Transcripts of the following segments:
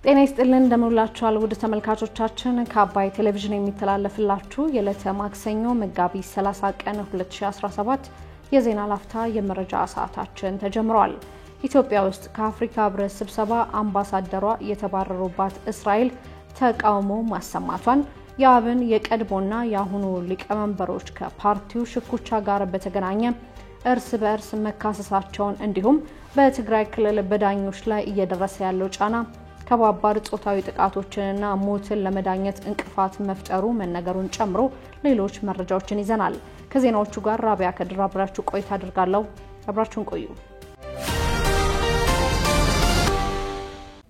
ጤና ይስጥልን እንደምንላችኋል ውድ ተመልካቾቻችን ከአባይ ቴሌቪዥን የሚተላለፍላችሁ የዕለተ ማክሰኞ መጋቢት 30 ቀን 2017 የዜና ላፍታ የመረጃ ሰዓታችን ተጀምሯል። ኢትዮጵያ ውስጥ ከአፍሪካ ህብረት ስብሰባ አምባሳደሯ የተባረሩባት እስራኤል ተቃውሞ ማሰማቷን የአብን የቀድሞና የአሁኑ ሊቀመንበሮች ከፓርቲው ሽኩቻ ጋር በተገናኘ እርስ በእርስ መካሰሳቸውን እንዲሁም በትግራይ ክልል በዳኞች ላይ እየደረሰ ያለው ጫና ከባባድ ጾታዊ ጥቃቶችንና ሞትን ለመዳኘት እንቅፋት መፍጠሩ መነገሩን ጨምሮ ሌሎች መረጃዎችን ይዘናል። ከዜናዎቹ ጋር ራቢያ ከድር አብራችሁ ቆይታ አድርጋለሁ። አብራችሁን ቆዩ።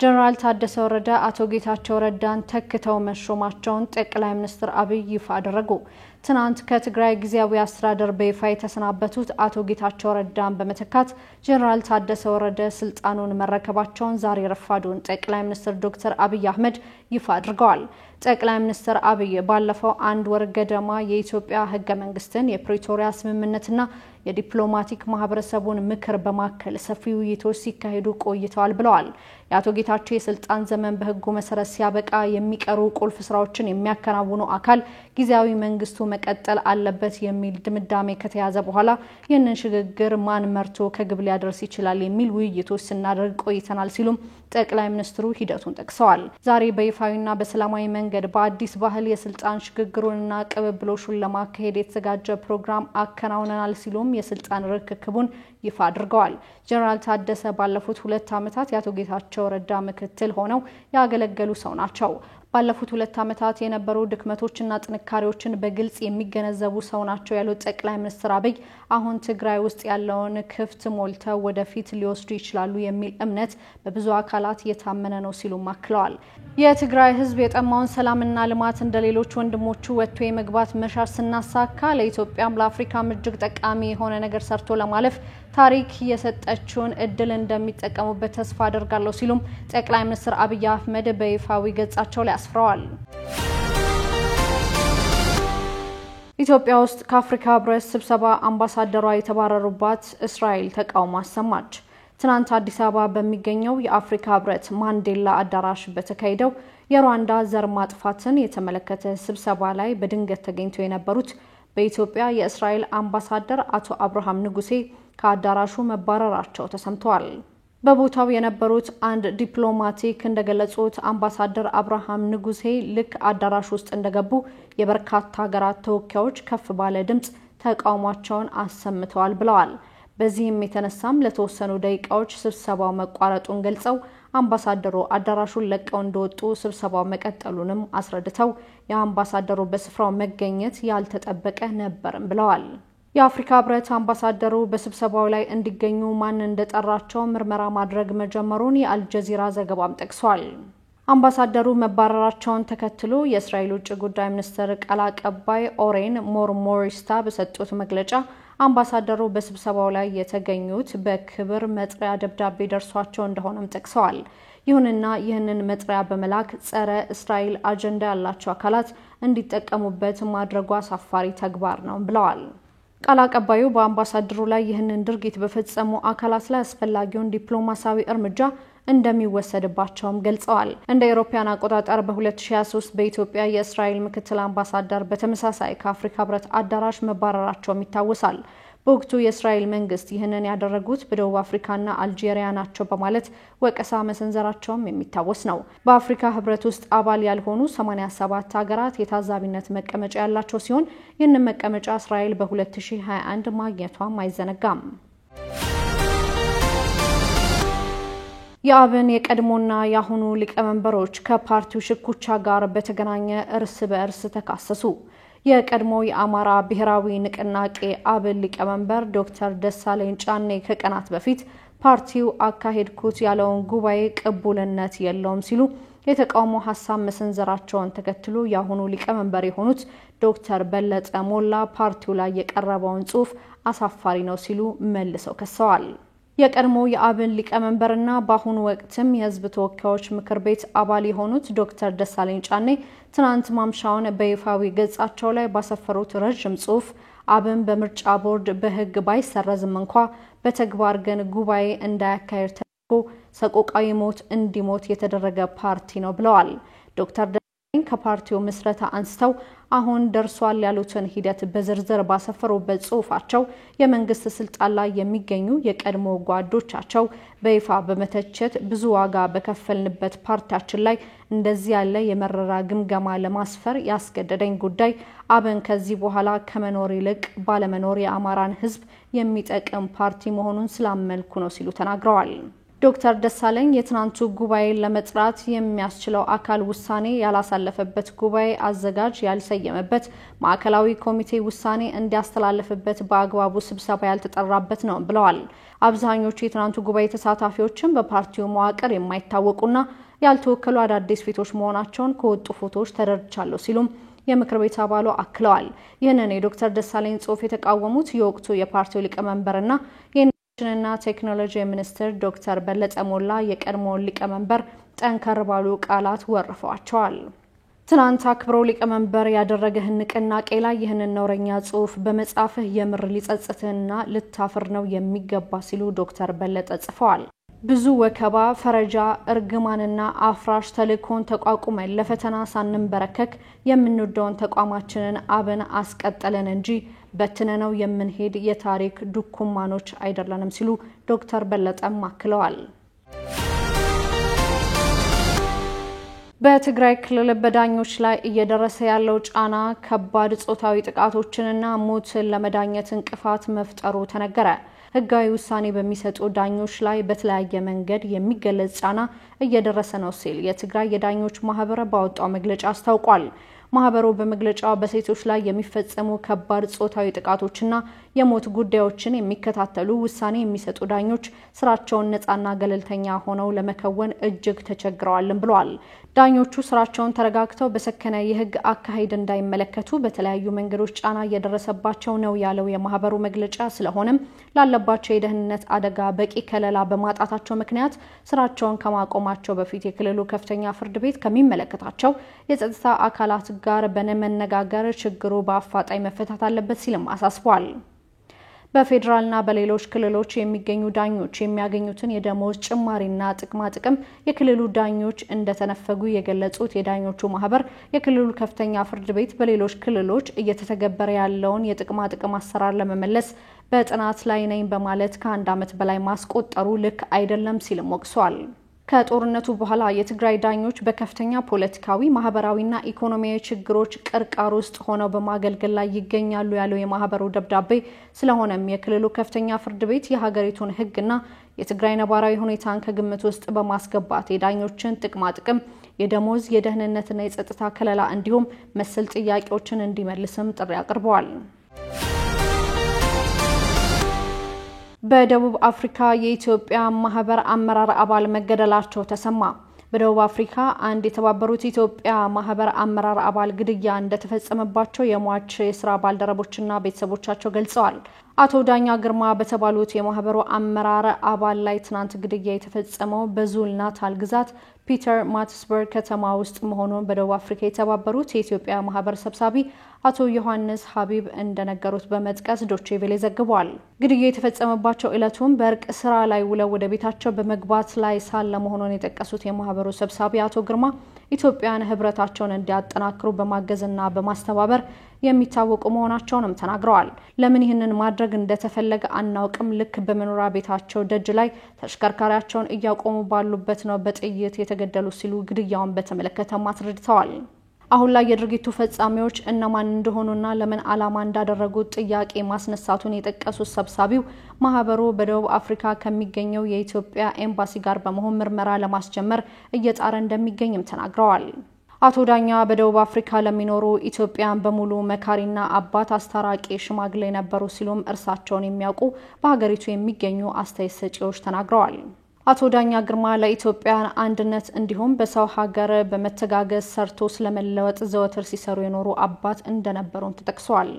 ጀነራል ታደሰ ወረደ አቶ ጌታቸው ረዳን ተክተው መሾማቸውን ጠቅላይ ሚኒስትር አብይ ይፋ አደረጉ። ትናንት ከትግራይ ጊዜያዊ አስተዳደር በይፋ የተሰናበቱት አቶ ጌታቸው ረዳን በመተካት ጀነራል ታደሰ ወረደ ስልጣኑን መረከባቸውን ዛሬ ረፋዱን ጠቅላይ ሚኒስትር ዶክተር አብይ አህመድ ይፋ አድርገዋል። ጠቅላይ ሚኒስትር አብይ ባለፈው አንድ ወር ገደማ የኢትዮጵያ ህገ መንግስትን የፕሪቶሪያ ስምምነትና የዲፕሎማቲክ ማህበረሰቡን ምክር በማከል ሰፊ ውይይቶች ሲካሄዱ ቆይተዋል ብለዋል። የአቶ ጌታቸው የስልጣን ዘመን በህጉ መሰረት ሲያበቃ የሚቀሩ ቁልፍ ስራዎችን የሚያከናውኑ አካል ጊዜያዊ መንግስቱ መቀጠል አለበት የሚል ድምዳሜ ከተያዘ በኋላ ይህንን ሽግግር ማን መርቶ ከግብ ሊያደርስ ይችላል የሚል ውይይቶች ስናደርግ ቆይተናል ሲሉም ጠቅላይ ሚኒስትሩ ሂደቱን ጠቅሰዋል። ዛሬ በይፋዊና በሰላማዊ መንገድ በአዲስ ባህል የስልጣን ሽግግሩንና ቅብብሎሹን ለማካሄድ የተዘጋጀ ፕሮግራም አከናውነናል ሲሉም የስልጣን ርክክቡን ይፋ አድርገዋል። ጀነራል ታደሰ ባለፉት 2 ዓመታት የአቶ ጌታቸው ረዳ ምክትል ሆነው ያገለገሉ ሰው ናቸው። ባለፉት 2 ዓመታት የነበሩ ድክመቶችና ጥንካሬዎችን በግልጽ የሚገነዘቡ ሰው ናቸው ያሉት ጠቅላይ ሚኒስትር አብይ አሁን ትግራይ ውስጥ ያለውን ክፍት ሞልተው ወደፊት ሊወስዱ ይችላሉ የሚል እምነት በብዙ አካላት የታመነ ነው ሲሉ ማክለዋል። የትግራይ ህዝብ የጠማውን ሰላምና ልማት እንደሌሎች ወንድሞቹ ወጥቶ የመግባት መሻር ስናሳካ ለኢትዮጵያም ለአፍሪካም እጅግ ጠቃሚ የሆነ ነገር ሰርቶ ለማለፍ ታሪክ የሰጠችውን እድል እንደሚጠቀሙበት ተስፋ አደርጋለሁ ሲሉም ጠቅላይ ሚኒስትር አብይ አህመድ በይፋዊ ገጻቸው ላይ አስፍረዋል። ኢትዮጵያ ውስጥ ከአፍሪካ ህብረት ስብሰባ አምባሳደሯ የተባረሩባት እስራኤል ተቃውሞ አሰማች። ትናንት አዲስ አበባ በሚገኘው የአፍሪካ ህብረት ማንዴላ አዳራሽ በተካሄደው የሩዋንዳ ዘር ማጥፋትን የተመለከተ ስብሰባ ላይ በድንገት ተገኝተው የነበሩት በኢትዮጵያ የእስራኤል አምባሳደር አቶ አብርሃም ንጉሴ ከአዳራሹ መባረራቸው ተሰምቷል። በቦታው የነበሩት አንድ ዲፕሎማቲክ እንደገለጹት አምባሳደር አብርሃም ንጉሴ ልክ አዳራሽ ውስጥ እንደገቡ የበርካታ ሀገራት ተወካዮች ከፍ ባለ ድምጽ ተቃውሟቸውን አሰምተዋል ብለዋል። በዚህም የተነሳም ለተወሰኑ ደቂቃዎች ስብሰባው መቋረጡን ገልጸው አምባሳደሩ አዳራሹን ለቀው እንደወጡ ስብሰባው መቀጠሉንም አስረድተው የአምባሳደሩ በስፍራው መገኘት ያልተጠበቀ ነበርም ብለዋል። የአፍሪካ ህብረት አምባሳደሩ በስብሰባው ላይ እንዲገኙ ማን እንደጠራቸው ምርመራ ማድረግ መጀመሩን የአልጀዚራ ዘገባም ጠቅሷል። አምባሳደሩ መባረራቸውን ተከትሎ የእስራኤል ውጭ ጉዳይ ሚኒስትር ቃል አቀባይ ኦሬን ሞርሞሪስታ በሰጡት መግለጫ አምባሳደሩ በስብሰባው ላይ የተገኙት በክብር መጥሪያ ደብዳቤ ደርሷቸው እንደሆነም ጠቅሰዋል። ይሁንና ይህንን መጥሪያ በመላክ ጸረ እስራኤል አጀንዳ ያላቸው አካላት እንዲጠቀሙበት ማድረጉ አሳፋሪ ተግባር ነው ብለዋል። ቃል አቀባዩ በአምባሳደሩ ላይ ይህንን ድርጊት በፈጸሙ አካላት ላይ አስፈላጊውን ዲፕሎማሲያዊ እርምጃ እንደሚወሰድባቸውም ገልጸዋል። እንደ አውሮፓውያን አቆጣጠር በ2023 በኢትዮጵያ የእስራኤል ምክትል አምባሳደር በተመሳሳይ ከአፍሪካ ህብረት አዳራሽ መባረራቸውም ይታወሳል። በወቅቱ የእስራኤል መንግስት ይህንን ያደረጉት በደቡብ አፍሪካና አልጄሪያ ናቸው በማለት ወቀሳ መሰንዘራቸውም የሚታወስ ነው። በአፍሪካ ህብረት ውስጥ አባል ያልሆኑ 87 ሀገራት የታዛቢነት መቀመጫ ያላቸው ሲሆን ይህንን መቀመጫ እስራኤል በ2021 ማግኘቷም አይዘነጋም። የአብን የቀድሞና የአሁኑ ሊቀመንበሮች ከፓርቲው ሽኩቻ ጋር በተገናኘ እርስ በእርስ ተካሰሱ። የቀድሞ የአማራ ብሔራዊ ንቅናቄ አብን ሊቀመንበር ዶክተር ደሳለኝ ጫኔ ከቀናት በፊት ፓርቲው አካሄድኩት ያለውን ጉባኤ ቅቡልነት የለውም ሲሉ የተቃውሞ ሐሳብ መሰንዘራቸውን ተከትሎ የአሁኑ ሊቀመንበር የሆኑት ዶክተር በለጠ ሞላ ፓርቲው ላይ የቀረበውን ጽሑፍ አሳፋሪ ነው ሲሉ መልሰው ከሰዋል። የቀድሞ የአብን ሊቀመንበርና በአሁኑ ወቅትም የህዝብ ተወካዮች ምክር ቤት አባል የሆኑት ዶክተር ደሳለኝ ጫኔ ትናንት ማምሻውን በይፋዊ ገጻቸው ላይ ባሰፈሩት ረጅም ጽሑፍ አብን በምርጫ ቦርድ በህግ ባይሰረዝም እንኳን በተግባር ግን ጉባኤ እንዳያካሄድ ሰቆቃዊ ሞት እንዲሞት የተደረገ ፓርቲ ነው ብለዋል። ዶክተር ደሳለኝ ከፓርቲው ምስረታ አንስተው አሁን ደርሷል ያሉትን ሂደት በዝርዝር ባሰፈሩበት ጽሑፋቸው የመንግስት ስልጣን ላይ የሚገኙ የቀድሞ ጓዶቻቸው በይፋ በመተቸት ብዙ ዋጋ በከፈልንበት ፓርቲያችን ላይ እንደዚህ ያለ የመረራ ግምገማ ለማስፈር ያስገደደኝ ጉዳይ አብን ከዚህ በኋላ ከመኖር ይልቅ ባለመኖር የአማራን ህዝብ የሚጠቅም ፓርቲ መሆኑን ስላመልኩ ነው ሲሉ ተናግረዋል። ዶክተር ደሳለኝ የትናንቱ ጉባኤ ለመጥራት የሚያስችለው አካል ውሳኔ ያላሳለፈበት ጉባኤ አዘጋጅ ያልሰየመበት ማዕከላዊ ኮሚቴ ውሳኔ እንዲያስተላልፍበት በአግባቡ ስብሰባ ያልተጠራበት ነው ብለዋል። አብዛኞቹ የትናንቱ ጉባኤ ተሳታፊዎችም በፓርቲው መዋቅር የማይታወቁና ያልተወከሉ አዳዲስ ፊቶች መሆናቸውን ከወጡ ፎቶዎች ተረድቻለሁ ሲሉም የምክር ቤት አባሉ አክለዋል። ይህንን የዶክተር ደሳለኝ ጽሑፍ የተቃወሙት የወቅቱ የፓርቲው ሊቀመንበርና እና ቴክኖሎጂ ሚኒስትር ዶክተር በለጠ ሞላ የቀድሞ ሊቀመንበር ጠንከር ባሉ ቃላት ወርፈዋቸዋል። ትናንት አክብረው ሊቀመንበር ያደረገህን ንቅናቄ ላይ ይህንን ነውረኛ ጽሑፍ በመጻፍህ የምር ሊጸጽትህና ልታፍር ነው የሚገባ ሲሉ ዶክተር በለጠ ጽፈዋል። ብዙ ወከባ፣ ፈረጃ፣ እርግማንና አፍራሽ ተልእኮን ተቋቁመን ለፈተና ሳንንበረከክ የምንወደውን ተቋማችንን አብን አስቀጠለን እንጂ በትነነው የምንሄድ የታሪክ ዱኩማኖች አይደለንም ሲሉ ዶክተር በለጠም አክለዋል። በትግራይ ክልል በዳኞች ላይ እየደረሰ ያለው ጫና ከባድ ጾታዊ ጥቃቶችንና ሞትን ለመዳኘት እንቅፋት መፍጠሩ ተነገረ። ህጋዊ ውሳኔ በሚሰጡ ዳኞች ላይ በተለያየ መንገድ የሚገለጽ ጫና እየደረሰ ነው ሲል የትግራይ የዳኞች ማህበር ባወጣው መግለጫ አስታውቋል። ማህበሩ በመግለጫው በሴቶች ላይ የሚፈጸሙ ከባድ ጾታዊ ጥቃቶችና የሞት ጉዳዮችን የሚከታተሉ ውሳኔ የሚሰጡ ዳኞች ስራቸውን ነፃና ገለልተኛ ሆነው ለመከወን እጅግ ተቸግረዋልም ብለዋል። ዳኞቹ ስራቸውን ተረጋግተው በሰከነ የህግ አካሄድ እንዳይመለከቱ በተለያዩ መንገዶች ጫና እየደረሰባቸው ነው ያለው የማህበሩ መግለጫ፣ ስለሆነም ላለባቸው የደህንነት አደጋ በቂ ከለላ በማጣታቸው ምክንያት ስራቸውን ከማቆማቸው በፊት የክልሉ ከፍተኛ ፍርድ ቤት ከሚመለከታቸው የጸጥታ አካላት ጋር በመነጋገር ችግሩ በአፋጣኝ መፈታት አለበት ሲልም አሳስቧል። በፌደራልና በሌሎች ክልሎች የሚገኙ ዳኞች የሚያገኙትን የደሞዝ ጭማሪና ጥቅማ ጥቅም የክልሉ ዳኞች እንደተነፈጉ የገለጹት የዳኞቹ ማህበር የክልሉ ከፍተኛ ፍርድ ቤት በሌሎች ክልሎች እየተተገበረ ያለውን የጥቅማ ጥቅም አሰራር ለመመለስ በጥናት ላይ ነኝ በማለት ከአንድ ዓመት በላይ ማስቆጠሩ ልክ አይደለም ሲልም ወቅሷል። ከጦርነቱ በኋላ የትግራይ ዳኞች በከፍተኛ ፖለቲካዊ፣ ማህበራዊና ኢኮኖሚያዊ ችግሮች ቅርቃር ውስጥ ሆነው በማገልገል ላይ ይገኛሉ ያለው የማህበሩ ደብዳቤ፣ ስለሆነም የክልሉ ከፍተኛ ፍርድ ቤት የሀገሪቱን ህግና የትግራይ ነባራዊ ሁኔታን ከግምት ውስጥ በማስገባት የዳኞችን ጥቅማ ጥቅም፣ የደሞዝ፣ የደህንነትና የጸጥታ ከለላ እንዲሁም መሰል ጥያቄዎችን እንዲመልስም ጥሪ አቅርበዋል። በደቡብ አፍሪካ የኢትዮጵያ ማህበር አመራር አባል መገደላቸው ተሰማ። በደቡብ አፍሪካ አንድ የተባበሩት ኢትዮጵያ ማህበር አመራር አባል ግድያ እንደተፈጸመባቸው የሟች የሥራ ባልደረቦችና ቤተሰቦቻቸው ገልጸዋል። አቶ ዳኛ ግርማ በተባሉት የማህበሩ አመራር አባል ላይ ትናንት ግድያ የተፈጸመው በዙል ናታል ግዛት ፒተር ማትስበርግ ከተማ ውስጥ መሆኑን በደቡብ አፍሪካ የተባበሩት የኢትዮጵያ ማህበር ሰብሳቢ አቶ ዮሐንስ ሀቢብ እንደነገሩት በመጥቀስ ዶቼ ቬለ ዘግቧል። ግድያ የተፈጸመባቸው ዕለቱን በእርቅ ስራ ላይ ውለው ወደ ቤታቸው በመግባት ላይ ሳለ መሆኑን የጠቀሱት የማህበሩ ሰብሳቢ አቶ ግርማ ኢትዮጵያን ህብረታቸውን እንዲያጠናክሩ በማገዝና በማስተባበር የሚታወቁ መሆናቸውንም ተናግረዋል። ለምን ይህንን ማድረግ እንደተፈለገ አናውቅም። ልክ በመኖሪያ ቤታቸው ደጅ ላይ ተሽከርካሪያቸውን እያቆሙ ባሉበት ነው በጥይት የተገደሉ ሲሉ ግድያውን በተመለከተ አስረድተዋል። አሁን ላይ የድርጊቱ ፈጻሚዎች እነማን እንደሆኑና ለምን ዓላማ እንዳደረጉት ጥያቄ ማስነሳቱን የጠቀሱት ሰብሳቢው ማህበሩ በደቡብ አፍሪካ ከሚገኘው የኢትዮጵያ ኤምባሲ ጋር በመሆን ምርመራ ለማስጀመር እየጣረ እንደሚገኝም ተናግረዋል። አቶ ዳኛ በደቡብ አፍሪካ ለሚኖሩ ኢትዮጵያን በሙሉ መካሪና አባት አስታራቂ ሽማግሌ ነበሩ ሲሉም እርሳቸውን የሚያውቁ በሀገሪቱ የሚገኙ አስተያየት ሰጪዎች ተናግረዋል። አቶ ዳኛ ግርማ ለኢትዮጵያን አንድነት እንዲሁም በሰው ሀገር በመተጋገዝ ሰርቶ ስለመለወጥ ዘወትር ሲሰሩ የኖሩ አባት እንደነበሩም ተጠቅሷል።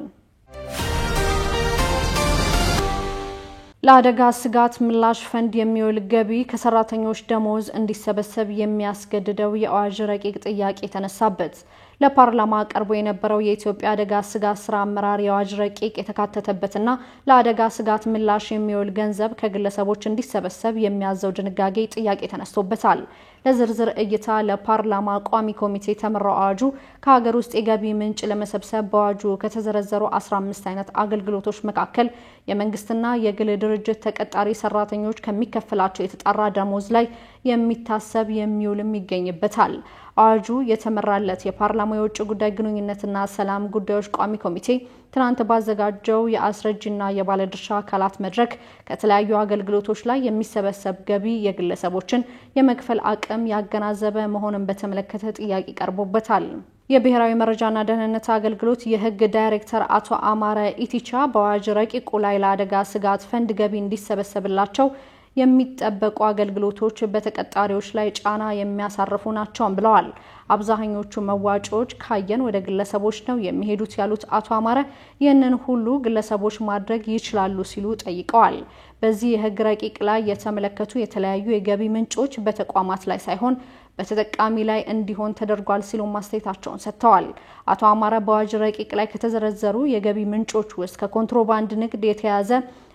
ለአደጋ ስጋት ምላሽ ፈንድ የሚውል ገቢ ከሰራተኞች ደሞዝ እንዲሰበሰብ የሚያስገድደው የአዋጅ ረቂቅ ጥያቄ ተነሳበት። ለፓርላማ ቀርቦ የነበረው የኢትዮጵያ አደጋ ስጋት ስራ አመራር የአዋጅ ረቂቅ የተካተተበትና ለአደጋ ስጋት ምላሽ የሚውል ገንዘብ ከግለሰቦች እንዲሰበሰብ የሚያዘው ድንጋጌ ጥያቄ ተነስቶበታል። ለዝርዝር እይታ ለፓርላማ ቋሚ ኮሚቴ ተመራው አዋጁ ከሀገር ውስጥ የገቢ ምንጭ ለመሰብሰብ በአዋጁ ከተዘረዘሩ 15 አይነት አገልግሎቶች መካከል የመንግስትና የግል ድርጅት ተቀጣሪ ሰራተኞች ከሚከፈላቸው የተጣራ ደሞዝ ላይ የሚታሰብ የሚውልም ይገኝበታል። አዋጁ የተመራለት የፓርላማ የውጭ ጉዳይ ግንኙነትና ሰላም ጉዳዮች ቋሚ ኮሚቴ ትናንት ባዘጋጀው የአስረጅና የባለድርሻ አካላት መድረክ ከተለያዩ አገልግሎቶች ላይ የሚሰበሰብ ገቢ የግለሰቦችን የመክፈል አቅም ያገናዘበ መሆኑን በተመለከተ ጥያቄ ቀርቦበታል። የብሔራዊ መረጃና ደህንነት አገልግሎት የህግ ዳይሬክተር አቶ አማረ ኢቲቻ በአዋጅ ረቂቁ ላይ ለአደጋ ስጋት ፈንድ ገቢ እንዲሰበሰብላቸው የሚጠበቁ አገልግሎቶች በተቀጣሪዎች ላይ ጫና የሚያሳርፉ ናቸው ብለዋል። አብዛኞቹ መዋጮዎች ካየን ወደ ግለሰቦች ነው የሚሄዱት ያሉት አቶ አማረ ይህንን ሁሉ ግለሰቦች ማድረግ ይችላሉ ሲሉ ጠይቀዋል። በዚህ የህግ ረቂቅ ላይ የተመለከቱ የተለያዩ የገቢ ምንጮች በተቋማት ላይ ሳይሆን በተጠቃሚ ላይ እንዲሆን ተደርጓል ሲሉ ማስተያየታቸውን ሰጥተዋል። አቶ አማረ በአዋጅ ረቂቅ ላይ ከተዘረዘሩ የገቢ ምንጮች ውስጥ ከኮንትሮባንድ ንግድ የተያዘ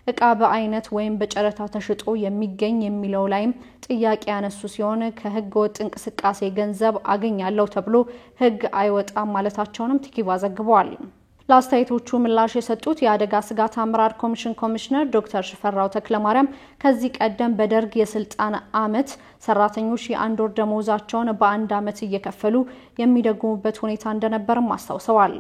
እቃ በአይነት ወይም በጨረታ ተሽጦ የሚገኝ የሚለው ላይም ጥያቄ ያነሱ ሲሆን ከህገ ወጥ እንቅስቃሴ ገንዘብ አገኛለሁ ተብሎ ህግ አይወጣም ማለታቸውንም ቲኪቫ ዘግቧል። ለአስተያየቶቹ ምላሽ የሰጡት የአደጋ ስጋት አመራር ኮሚሽን ኮሚሽነር ዶክተር ሽፈራው ተክለማርያም ከዚህ ቀደም በደርግ የስልጣን አመት ሰራተኞች የአንድ ወር ደሞዛቸውን በአንድ አመት እየከፈሉ የሚደጉሙበት ሁኔታ እንደነበርም አስታውሰዋል።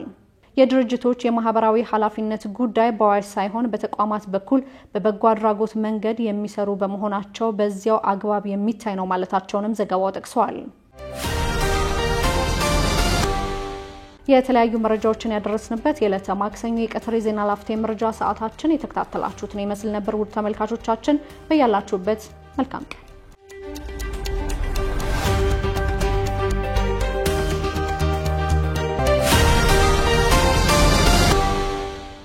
የድርጅቶች የማህበራዊ ኃላፊነት ጉዳይ በአዋጅ ሳይሆን በተቋማት በኩል በበጎ አድራጎት መንገድ የሚሰሩ በመሆናቸው በዚያው አግባብ የሚታይ ነው ማለታቸውንም ዘገባው ጠቅሷል። የተለያዩ መረጃዎችን ያደረስንበት የዕለተ ማክሰኞ የቀትር ዜና ላፍታ መረጃ ሰዓታችን የተከታተላችሁትን ይመስል ነበር። ውድ ተመልካቾቻችን በያላችሁበት መልካም ቀን